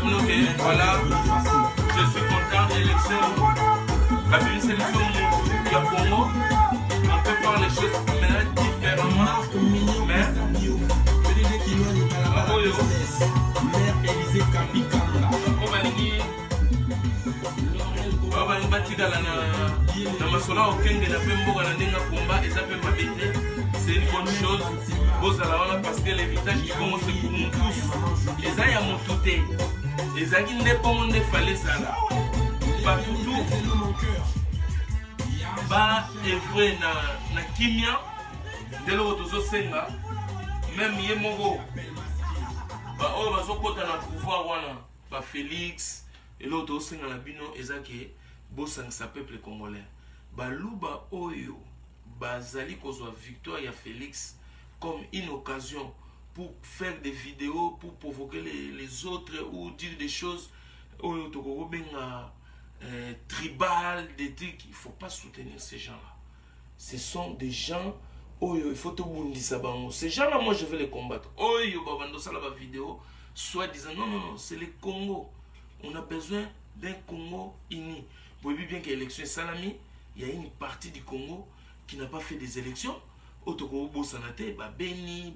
Voilà, je suis content de l'élection. La une sélection du Congo, on peut faire les choses maintenant différemment. Mais c'est une bonne chose. Parce que l'héritage du Congo c'est pour nous tous. Et ça y a mon tout. Et ça qui n'est pas mon défalé ça là. Pas tout. Bah et vrai na kimia de l'autre senga même yemogo. Bah oh bah so kota na pouvoir wana ba Félix et l'autre senga la bino ezaki bosang sa peuple congolais. Ba luba oyo bazali kozwa victoire ya Félix comme une occasion pour faire des vidéos, pour provoquer les autres ou dire des choses tribales, des trucs. Il ne faut pas soutenir ces gens-là. Ce sont des gens, il faut tout le monde dire ça. Ces gens-là, moi je vais les combattre. La vidéo, soit disant non, c'est le Congo. On a besoin d'un Congo uni. Vous voyez bien qu'il y a l'élection Salami, il y a une partie du Congo qui n'a pas fait des élections. Otoko Sanate, Beni,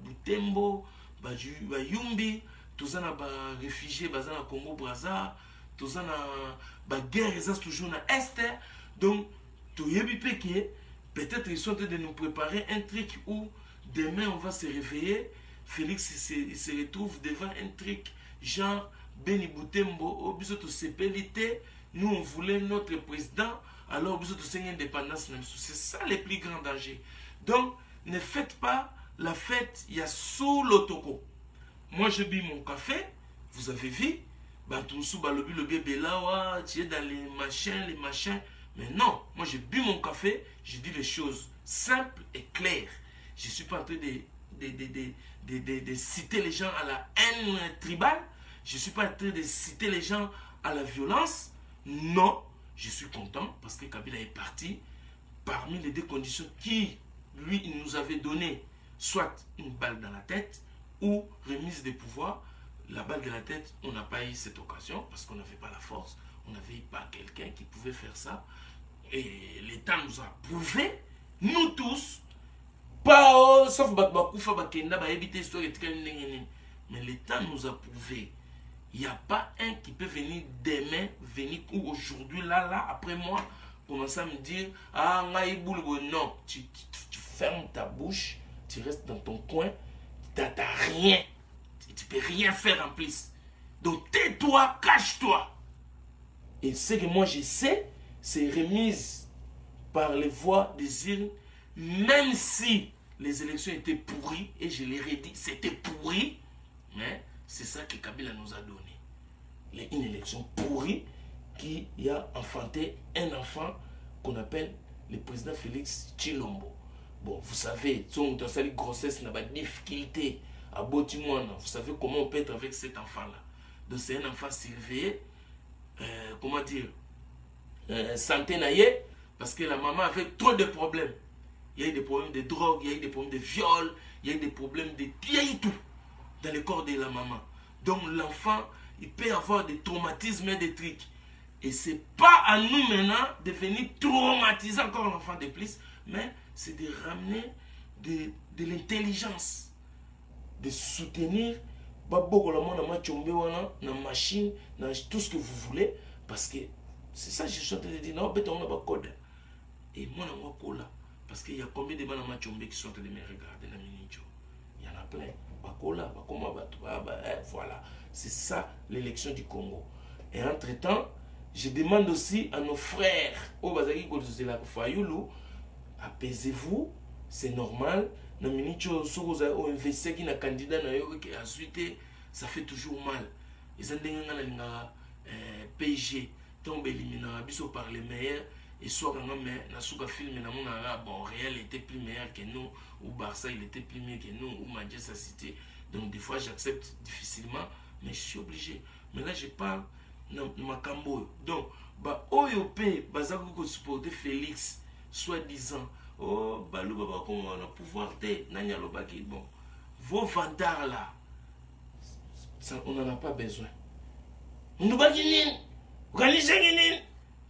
Butembo, Yumbi, tous ça ba réfugiés, dans le Congo Brazza, tous ça ba guerre, ça toujours na Est. Donc, tout yebi peke, peut-être ils sont en train de nous préparer un truc où demain on va se réveiller. Félix il se retrouve devant un truc genre Beni Butembo, au besoin de CPLT. Nous on voulait notre président, alors au besoin de une indépendance. C'est ça le plus grand danger. Donc, ne faites pas la fête, il y a sous l'otoko. Moi, je bu mon café, vous avez vu, le bébé là, tu es dans les machins. Mais non, moi, j'ai bu mon café, j'ai dit les choses simples et claires. Je ne suis pas en train de citer les gens à la haine tribale. Je ne suis pas en train de citer les gens à la violence. Non, je suis content parce que Kabila est parti parmi les deux conditions qui... Lui, il nous avait donné soit une balle dans la tête ou remise des pouvoirs. La balle de la tête, on n'a pas eu cette occasion parce qu'on n'avait pas la force. On n'avait pas quelqu'un qui pouvait faire ça. Et l'État nous a prouvé, nous tous, pas sauf mais l'État nous a prouvé. Il n'y a pas un qui peut venir demain, ou aujourd'hui, là, après moi, commencer à me dire, non, tu fermes ta bouche, tu restes dans ton coin, tu n'as rien, tu ne peux rien faire en plus. Donc tais-toi, cache-toi. Et ce que moi je sais, c'est remise par les voix des urnes, même si les élections étaient pourries, et je l'ai redit, c'était pourri, mais c'est ça que Kabila nous a donné. Une élection pourrie qui a enfanté un enfant qu'on appelle le président Félix Tshilombo. Bon, vous savez, si on a une grossesse, on a des difficultés à Botimouana. Vous savez comment on peut être avec cet enfant-là. Donc c'est un enfant surveillé, comment dire, centenaire, parce que la maman avait trop de problèmes. Il y a eu des problèmes de drogue, il y a eu des problèmes de viol, il y a eu des problèmes de... Il y a eu tout dans le corps de la maman. Donc l'enfant, il peut avoir des traumatismes et des trucs. Et ce n'est pas à nous maintenant de venir traumatiser encore l'enfant de plus, mais c'est de ramener de l'intelligence, de soutenir la machine, dans tout ce que vous voulez, parce que c'est ça que je suis en train de dire. Non, on n'a pas code. Et moi, on a cola. Parce qu'il y a combien de gens qui sont en train de me regarder dans Minijo? Il y en a plein. Voilà. C'est ça l'élection du Congo. Et entre-temps, je demande aussi à nos frères, apaisez-vous, c'est normal. Dans Minicho, si vous avez investi qui est candidat, ça fait toujours mal. Ils ont dit PSG, tombe éliminé, par les meilleurs. Et soit quand on a filmé, bon, Real était plus meilleur que nous, ou Barça il était plus meilleur que nous, ou Manchester City. Donc des fois j'accepte difficilement, mais je suis obligé. Mais là je parle de ma cambo. Donc, OYOP, Bazako supporter Félix, soi-disant, oh, Balou, comment on a pouvoir de Nanya Lobaki. Bon, vos vandards là, ça, on n'en a pas besoin. ndubaki nini ukanishengi nini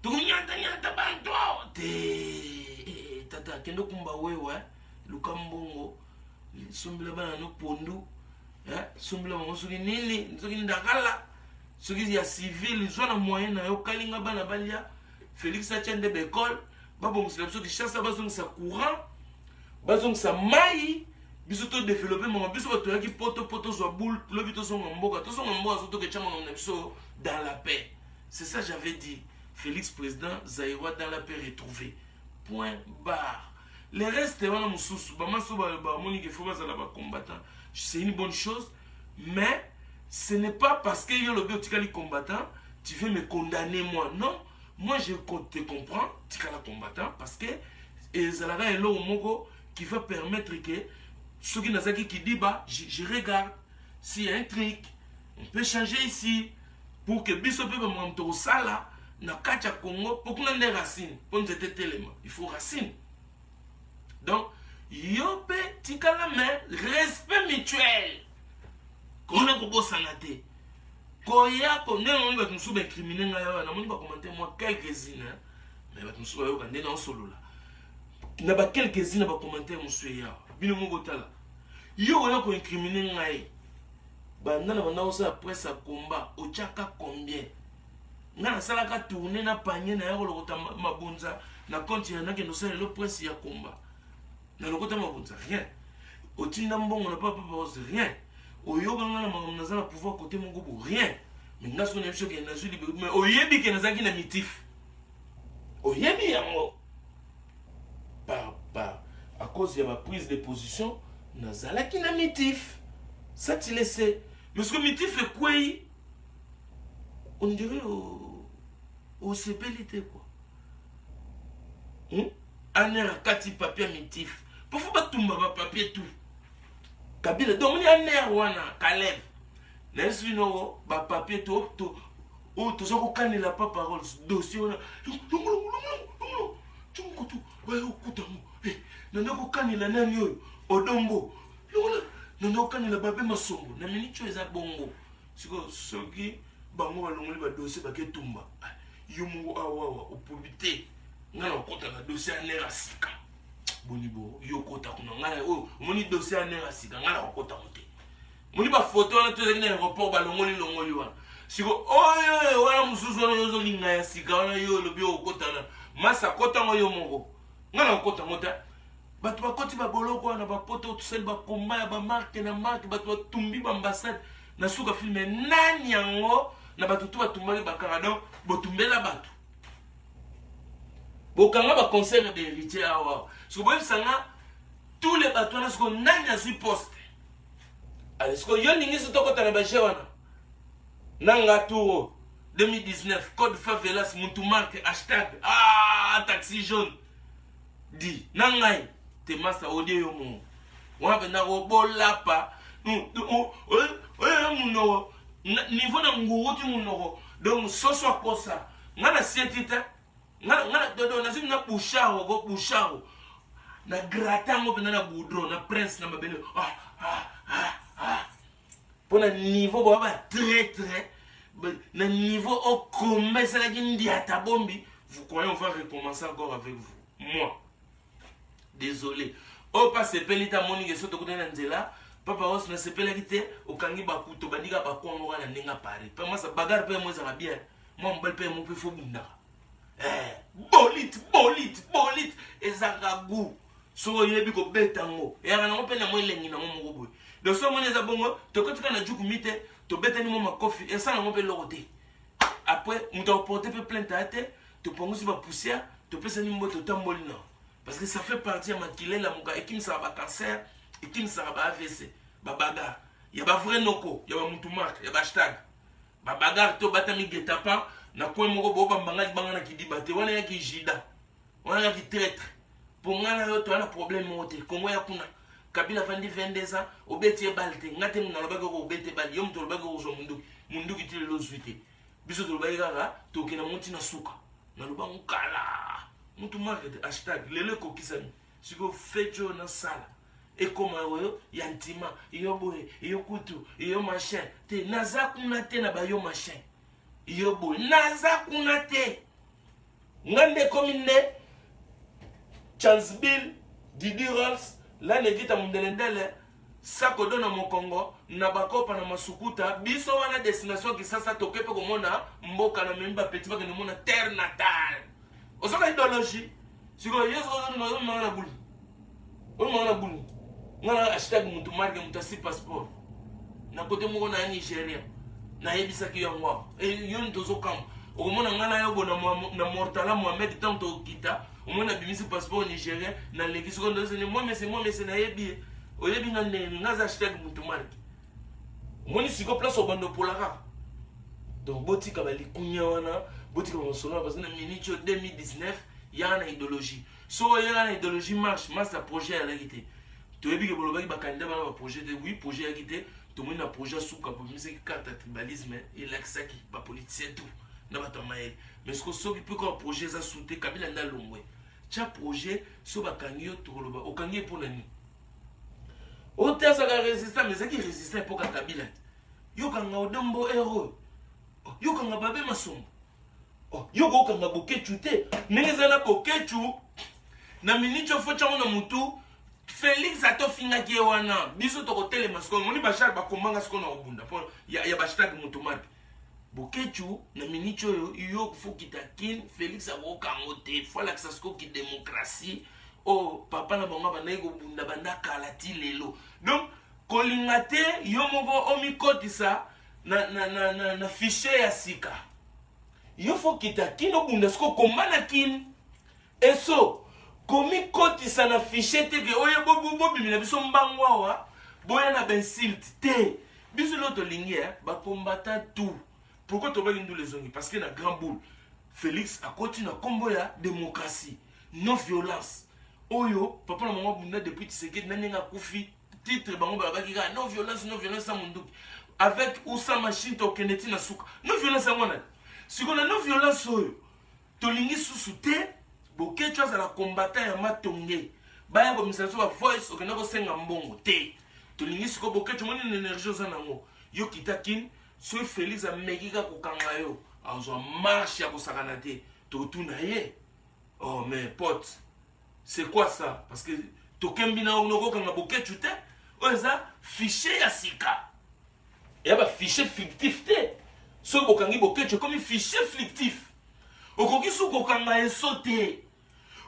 tukunyata bantu te tata kendo kumba wewe luka mbongo sumbila bana no pondu sumbila bango soki nini soki ndakala soki ya civil zwana moyen na yo kalinga bana balia Félix Atiende bekol babongisa biso kishasa bazongisa courant bazongisa mai biso to développer mama biso batoyaki poto zwa boule lobi tozonga mboka soto ke chama na biso dans la paix. C'est ça j'avais dit. Félix président Zaïrois dans la paix retrouvé. Point barre. Les restes wana mususu bamaso ba moni ke faut bazala ba combattant. C'est une bonne chose mais ce n'est pas parce que yo lobi otikali combattant tu veux me condamner moi. Non, moi je te comprends tikala combattant parce que ezalaka elo moko qui va permettre que ceux qui n'ont qui dit bah je regarde s'il y a un truc on peut changer ici pour que biso pe ba monto sala na kacha Congo pour qu'on ait des racines pour nous être tellement il faut racines donc yo pe tikala mais respect mutuel qu'on a ko sanate koya ko ne on va nous sous criminel na moni ba commenter moi quelques-unes mais ba nous sous yo kande na solo là na ba quelques-unes ba commenter monsieur ya bino mo botala yo wana ko incriminer ngai banda na banda osa après ça combat ochaka combien ngana sala ka tourner na panier na yako lokota mabunza na compte ya nake no sala le presse ya combat na lokota mabunza rien otinda mbongo na papa pose rien oyo ngana na zala pouvoir côté mon gobo rien mais ngaso na choke na zuli mais oyebi ke nazaki na mitif oyebi yango par à cause de ma prise de position nazalaki na mitif ça tu le sais mais ce que mitif est quoi on dirait au CPLT quoi anera kati papier mitif pour faut pas tumba ba papier tout kabila donc ni aner wana Caleb n'est-ce no ba papier tout o to zo ko kanela pas parole dossier wana tungutu ba okutamu nana ko kanela nani oyo odombo nana ko kanela babe masombo na minicho eza bongo siko soki bango balongoli ba dossier ba ketumba yo mungu awawa opobité ngana okota na dossier anera sika bonibo yo kota kuna ngana o moni dossier anera sika ngana okota mote moni ba photo na tozaki na aéroport balongoli wana siko oyo wana mususu wana yozo linga ya sika wana yo lobi okota na masa kota ngo yo mongo ngana okota mota bato bakoti ba boloko wana ba poto tusel ba komba ya ba marque na marque bato batumbi ba ambassade na suka filme nani yango na bato to batumbali ba Canada botumbela bato bokanga ba concert de héritier awa siko boye sanga tous les bato na siko nani azui poste allez siko yo ningi so tokota na ba jewana nanga tour 2019 code favelas muntu marque hashtag taxi jaune di nangai te masa odie yo mo wa bena go bolapa muno niveau na nguru ti muno donc soso kosa ngana sietita ngana dodo na zimna pusharo go pusharo na gratango bena na boudron na prince na mabele pour un niveau très na niveau au combat ça la ndiata bombi vous croyez on va recommencer encore avec vous moi désolé o pas se pelita moni ke soto kutana nzela papa os na se pelakite okangi bakuto bandika bakongo kana ndinga pare pa masa bagarre pe moza bien moi mbal pe mo pe fo bunda bolit ezagagu so yebi ko betango ya na mo pe na mo lengi na mo mo boy de so mo neza bongo to kotika na juku mite to betani mo makofi et ça na mo pe lokote après on doit porter pe plainte à te to pongo si ba poussière to pesa ni mboto tamboli na parce que ça fait partie à makile la muka et qui ça va cancer et qui ça va AVC ba bagarre ya ba vrai noko ya ba mutu marque ya ba hashtag ba bagarre to batami getapa na ko moko bo ba mbanga bangana ki dibate wana ya ki jida wana ya ki traître pour ngana yo to na problème moté kongo ya kuna kabila vandi 22 ans obeti balte ngate mna lo bago obeti bali yo mto lo bago zo mundu ki tile lo zuite biso to baga ga to kina muti na suka na lo bangu kala mutu market hashtag lele ko kisami siko fecho na sala et comme yo yantima yo boye yo kutu yo machin te naza kuna te na ba yo machin yobo naza kuna te ngande komine Charles Bill Didi Rolls la negita mundelendele sako dona mokongo na bakopa na masukuta biso wana destination kisasa tokepe komona mboka na memba petit ba mona terre natale osoka idéologie siko yeso na na bulu na bulu ngana hashtag mutu marque mutasi passeport na kote moko na Nigeria na yebisa ki yango yon tozo kam okomona ngana yobo na Mortala Mohamed tanto kita omona bimisi passeport Nigeria na leki siko ndo se moi mais na yebi oyebi na ngaza hashtag mutu marque moni siko place obando polaka donc botika bali kunya wana botika mosolo parce que na minute 2019 yana idéologie so yana idéologie marche master projet à la quitté tu as vu que bolobaki ba candidat ba projet de oui projet à quitté tout le monde a projet souka pour musique carte tribalisme et l'axaki ba politicien tout na ba tamael mais ce que so qui peut quoi projet ça souté kabila nda longwe cha projet so ba kangio to loba o kangie pour nani o te ça ga résister mais ça qui résistait pour kabila yo kanga odombo héros yo kanga babe masombo yo go kanga bokechu te nengeza na bokechu na minicho focha na mutu Félix atofinga ki wana biso to hôtel masko moni bachar ba kombanga sko na obunda po ya hashtag mutu marque bokechu na minicho yo fukita kin Félix abo kango te fola que ça sko ki démocratie oh papa na bango bana ko bunda banda kala ti lelo donc kolingate yo moko omikotisa na fichier ya sika yo fukita kin obunda sko kombana kin eso komi kotisa na fichier te ke oye bo bimina biso mbangwa wa boya na ben silt te biso loto lingi ba combattant tout pourquoi to ba lindu les ongi parce que na grand boule Félix a continué à combo ya démocratie non violence oyo papa na maman bunda depuis Tshisekedi na ninga kufi titre bango ba ki ga non violence sa munduki avec Oussa machine to keneti na suka non violence ngona siko na non violence oyo to lingi susu te bokechu azala combattant ya matonge baya komisaso ba voice okenda ko senga mbongo te tolingi siko bokechu moni énergie oza nango yo kitakin so Félix amekika kokanga yo azwa marche ya kosakana te totuna ye oh mais pote c'est quoi ça parce que tokembi na onoko kanga bokechu te oza fichier ya sika ya ba fichier fictif te so bokangi bokechu comme fichier fictif okoki su kokanga eso te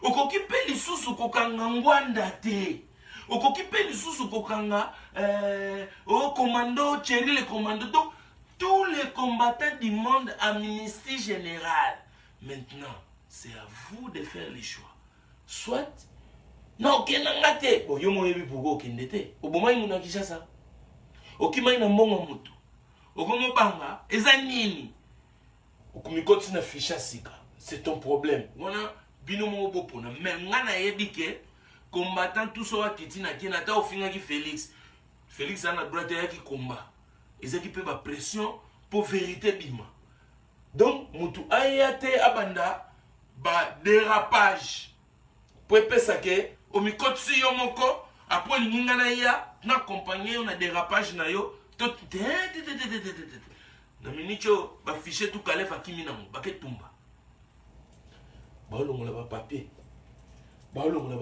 okoki pe lisusu kokanga ngwanda te okoki pe lisusu kokanga commando Thierry le commando donc tous les combattants du monde amnistie générale maintenant c'est à vous de faire les choix soit non kenanga te bo yo moyebi bugo okende te obomai muna Kinshasa okimai na mbongo mutu okomo banga eza nini okumikoti na ficha sika c'est ton problème wana bino mo bopona mais ngana yebike combattant tout so akiti na kina ta ofinga ki Félix ana droite ya ki combat ezaki pe ba pression pour vérité bima donc mutu ayate abanda ba dérapage pour pesa ke omikotsi yo moko après linga na ya na accompagner na dérapage na yo to na minicho ba fichier tout calef akimi na mo ba ke tumba baolongola ba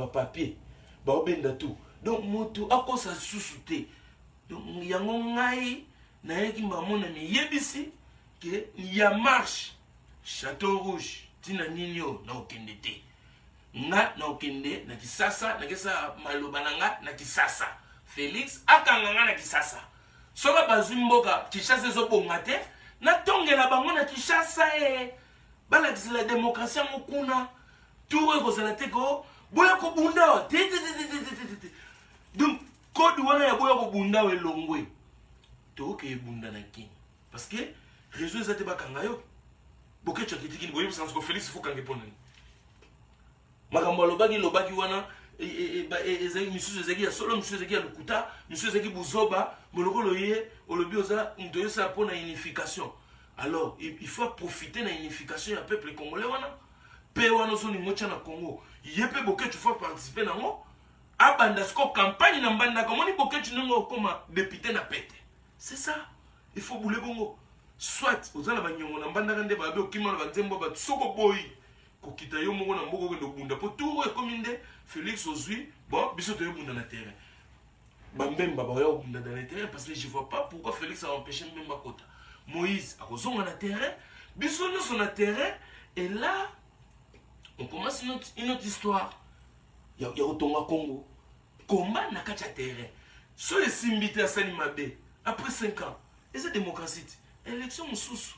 papier baobenda tout donc mutu akosa susu te donc yango ngai na yeki mbamona mi yebisi ke ya marche Château Rouge tina ninyo na okende te nga na okende na Kisasa na kesa maloba nanga na Kisasa Félix akanga nga na Kisasa soka bazimboka Kinshasa ezobonga te na tongela bango na Kinshasa bala la démocratie mokuna tout ekozala te ko boya ko bunda te donc code wana ya boya ko bunda we longwe to ke bunda na king parce que réseau ezate bakanga yo bokecho kitiki boye sans ko Félix fukange ponani makambo lobaki wana ezaki misusu ezaki ya solo misusu ezaki ya lukuta misusu ezaki buzoba molokolo ye olobi oza ndoyo sa pona unification alors il faut profiter de l'unification du peuple congolais wana pe wana so ni mocha na Congo yepe bokechu faut participer nango abanda sko campagne na mbanda komoni bokechu nango koma député na pete c'est ça il faut bouler bongo soit ozala banyongo na mbanda kande babe okima na banzembo ba soko boy kokita yo moko na mboko kendo bunda po tout ekomi nde Félix ozwi bon biso to yo bunda na terrain bambemba ba yo bunda dans le terrain parce que je vois pas pourquoi Félix a empêché Mbemba kota Moïse a kozonga na terrain biso no sur na terrain et là on commence une autre histoire ya otonga Congo combat na kacha terrain so esimbité à Sani Mabe après 5 ans et c'est démocratie élection sous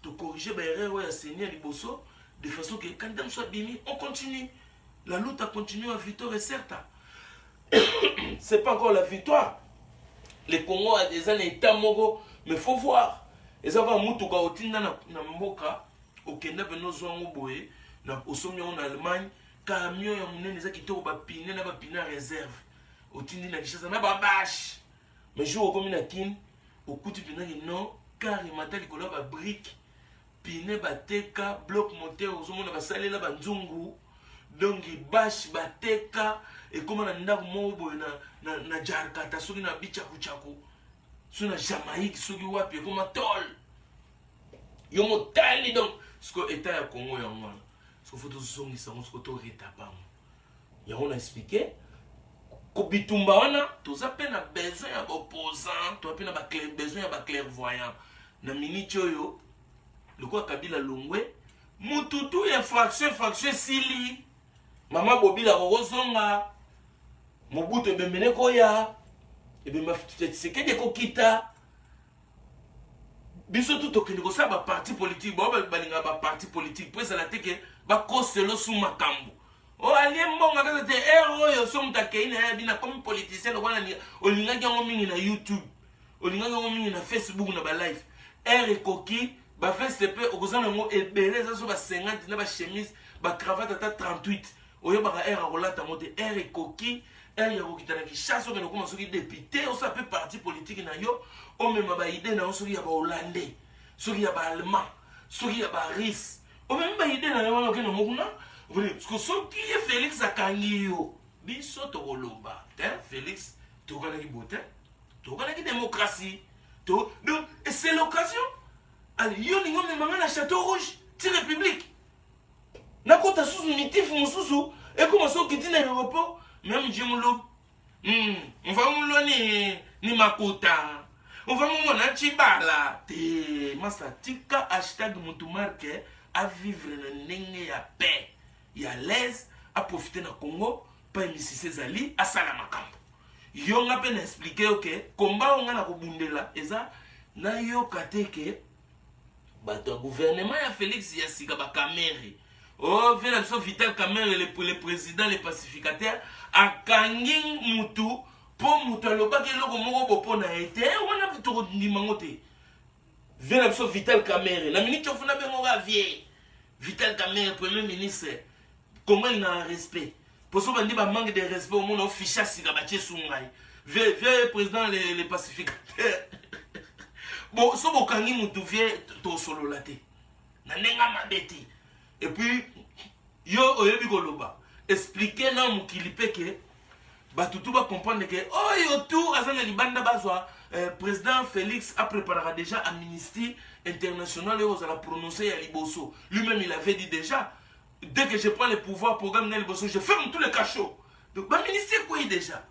to corriger ba erreur ya Seigneur Liboso de façon que quand on soit bimi on continue la lutte a continué à victoire et certes c'est pas encore la victoire les Congo a des années état moko mais faut voir et ça va mutuka otinda na mboka okenda beno zwango boye na osomi en Allemagne camion ya munene za kitoko ba pine na ba pine réserve otindi na kishasa na ba bash mais jour comme na kin okuti pina non car il m'a dit que là ba brique pine ba teka bloc moteur ozomona ba salela ba nzungu donc bash ba teka et comme na ndako mo boye na Jakarta soki na bicha kuchako sur la Jamaïque soki wapi comme tol yo motali donc ce que état ya Congo ya ngwana ce que faut tout songisa ce que to retapam ya on a expliqué ko bitumba wana toza pe na besoin ya opposant to pe na ba besoin ya ba clairvoyant na minute oyo le quoi Kabila Longwe mututu ya fraction sili mama bobila rozonga Mobutu bemene koya ebe mafitse de kokita biso tout okende ko sa ba parti politique ba balinga ba parti politique pour ça la teke ba koselo sous makambo o ali mbonga kaza te ero yo so mutake ina bina comme politicien lo wana ni olinga ngango mingi na YouTube olinga ngango mingi na Facebook na ba live koki ba FSP okozana ngo ebeleza so ba 50 na ba chemise ba cravate ata 38 oyo ba rolata mote koki ya kokitana Kinshasa okende koma soki député osa pe parti politique na yo omema ba idée na soki ya ba hollandais soki ya ba allemand soki ya ba russe omema ba idée na yo wana okende mokuna soki ye Félix akangi yo biso tokoloba Félix tokanaki bote tokanaki démocratie donc c'est l'occasion allez yo ningo memanga na Château Rouge ti république nakota susu mitifu mususu ekoma soki ti na aéroport même Jimolo, on va mouloni ni makuta, on va moulona chibala. Te masatika hashtag mutumarke à vivre na nenge ya paix, ya l'aise à profiter na Congo, pas ici ses alliés à Salamakambo. Yon a peine expliqué ok, combat on a na kobundela, eza na yo kateke, bato gouvernement ya Félix ya sika ba kamere. Oh, vient la Vital Kamerhe, le président, les pacificateurs, à Kangin Moutou, pour Moutou, le bac et le mot pour na été, on a plutôt dit mangoté. Vient la Vital Kamerhe, la ministre of Nabemora vieille. Vital Kamerhe, premier ministre, comment il a un respect? Pour ça, on dit manque de respect au monde, on ficha si la bâtie soungaï. Vieux président, les pacificateurs. Bon, ça, on Kangin Moutou, vieux, to solo laté. Nanenga mabeti. Et puis, yo oyebi koloba expliquer na mukilipe ke batutu ba comprendre que oh yo tout azana libanda bazwa président Félix a préparé déjà amnistie internationale et aux la prononcer à Liboso. Lui-même il avait dit déjà dès que je prends le pouvoir programme na Liboso je ferme tous les cachots. Donc ba ministère quoi déjà?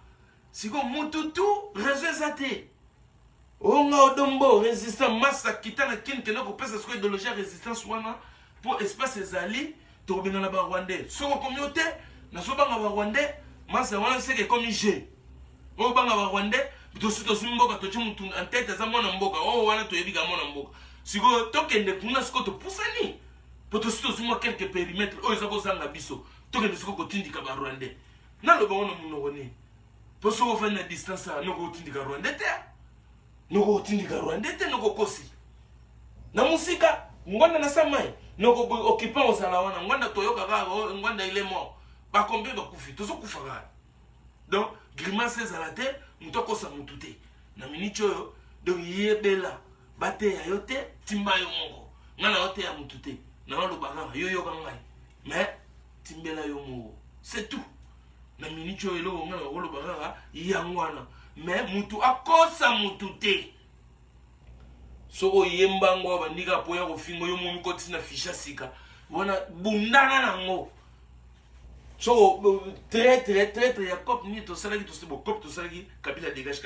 C'est comme mututu réseau zaté. Onga odombo résistant massa kitana kin que ko pesa ce idéologie résistance wana pour espace ezali to bina na ba Rwandais so communauté na so banga ba Rwandais masa wana c'est que comme G o banga ba Rwandais to suto simboka to chimutu en tête za mona mboka o wana to yebiga mona mboka siko to kende kuna siko to pusani pour to suto simwa quelques périmètres o ezako zanga biso to kende siko kotindika ba Rwandais na lo ba wana munoko ni pour so fa na distance no ko tindika Rwandais te no ko tindika Rwandais te no ko kosi na musika ngwanda na samai noko occupant au salawana ngwanda toyoka ka ngwanda il est mort ba combien ba kufi tozo kufa ka donc grimace ezalate mutoko sa mutute na minute oyo donc yebela bate ya yote timba yo moko ngana yote ya mutute na lo baganga yo yoka ngai mais timbela yo moko c'est tout na minute oyo lo ngana lo baganga yangwana mais mutu akosa mutute soko yembango bandika poya kofingo yo momi koti na ficha sika wana bundana nango so très ya cop ni to salaki to sebo cop to salaki Kabila dégage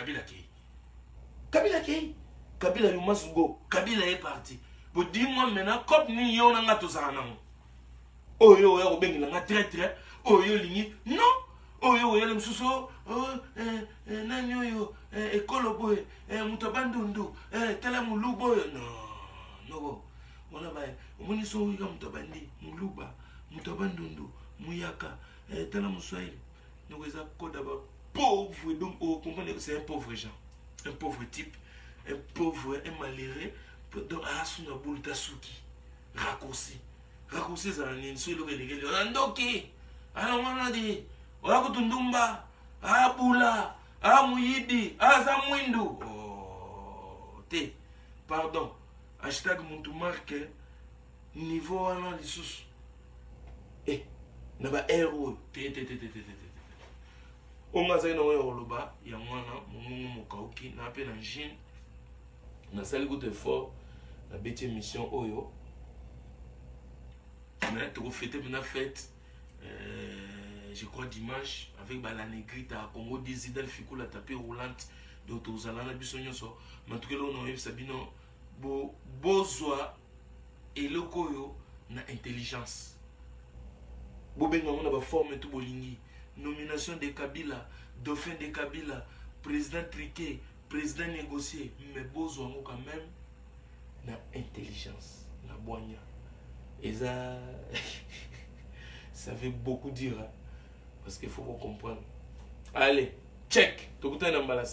Kabila you must go Kabila est parti bo dis-moi maintenant cop ni yo na nga to sala nango oyo ya obengi na nga très oyo lingi non oyo yele msuso nani oyo ekolo boy muto bandundu tala muluba oyo no wana ba omoni so oyo muto bandi muluba muto bandundu muyaka tala muswahili donc ça code d'abord pauvre donc vous comprenez que c'est un pauvre gens un pauvre type un pauvre un malheureux donc asuna bulta suki raccourci ça ni so lo kelekele ndoki ala wana di wala kutundumba abula muyidi za mwindu te pardon hashtag muntu marque niveau wana lisusu na ba héros te onga zai na oyo loba ya mwana mumungu mokauki na pe na jine na sali good effort na beti mission oyo na to fêter na fête je crois dimanche avec la négrite à Congo Dizidal Fikou la tapée roulante de Tozalana Bissonyoso Matukelo no yeb sabino bozwa et le koyo na intelligence bobenga on a ba forme tout bolingi nomination de Kabila dauphin de Kabila président triqué président négocié mais bozwa ngo quand même na intelligence na boanya et ça veut beaucoup dire hein? Parce qu'il faut qu'on comprenne. Allez, check. Tout le monde est dans la